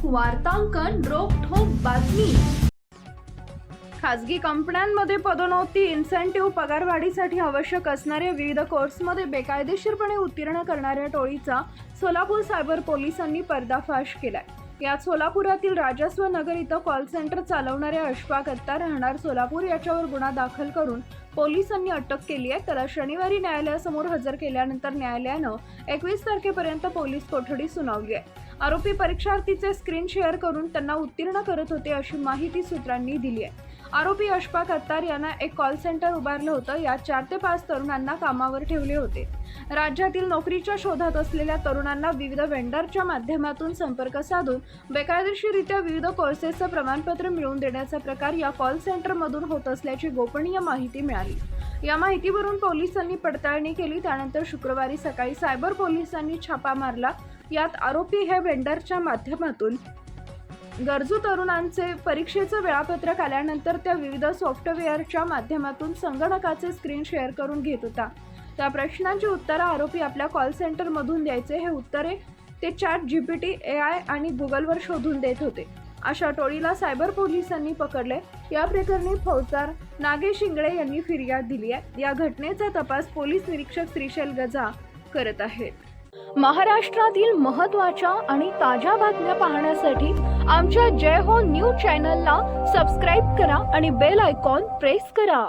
वार्तांकन रोखठोक बातमी। खासगी कंपन्यांमध्ये पदोन्नती, इन्सेंटिव्ह, पगारवाढीसाठी आवश्यक असणाऱ्या विविध कोर्समध्ये बेकायदेशीरपणे उत्तीर्ण करणाऱ्या टोळीचा सोलापूर सायबर पोलिसांनी पर्दाफाश केलाय। यात सोलापुरातील राजस्व नगर इथं कॉल सेंटर चालवणाऱ्या अशफाक अत्तार राहणार सोलापूर याच्यावर गुन्हा दाखल करून पोलिसांनी अटक केली आहे। त्याला शनिवारी न्यायालयासमोर हजर केल्यानंतर न्यायालयानं 21 तारखेपर्यंत पोलीस कोठडी सुनावली आहे। आरोपी परीक्षार्थीचे स्क्रीन शेअर करून त्यांना उत्तीर्ण करत होते अशी माहिती सूत्रांनी दिली आहे। आरोपी अशफाक अत्तार यांना एक कॉल सेंटर उभारलं होतं। यात 4 ते 5 तरुणांना कामावर ठेवले होते। राज्यातील नोकरीच्या शोधात असलेल्या तरुणांना विविध वेंडरच्या माध्यमातून संपर्क साधून बेकायदेशीररित्या विविध कोर्सेसचं प्रमाणपत्र मिळवून देण्याचा प्रकार या कॉल सेंटरमधून होत असल्याची गोपनीय माहिती मिळाली। या माहितीवरून पोलिसांनी पडताळणी केली। त्यानंतर शुक्रवारी सकाळी सायबर पोलिसांनी छापा मारला। यात आरोपी हे वेंडरच्या माध्यमातून गरजू तरुणांचे परीक्षेचं वेळापत्रक आल्यानंतर त्या विविध सॉफ्टवेअरच्या माध्यमातून संगणकाचे स्क्रीन शेअर करून घेत होता। त्या प्रश्नांची उत्तरं आरोपी आपल्या कॉल सेंटरमधून द्यायचे। हे उत्तरे ते ChatGPT, AI आणि गुगलवर शोधून देत होते। अशा टोळीला सायबर पोलिसांनी पकडले। या प्रकरणी फौजदार नागेश इंगळे यांनी फिर्याद दिली आहे। या घटनेचा तपास पोलीस निरीक्षक श्रीशैल गजा करत आहेत। महाराष्ट्रातील महत्त्वाच्या आणि ताज्या बातम्या पाहण्यासाठी आमच्या जय हो न्यूज चॅनलला सबस्क्राइब करा आणि बेल आयकॉन प्रेस करा।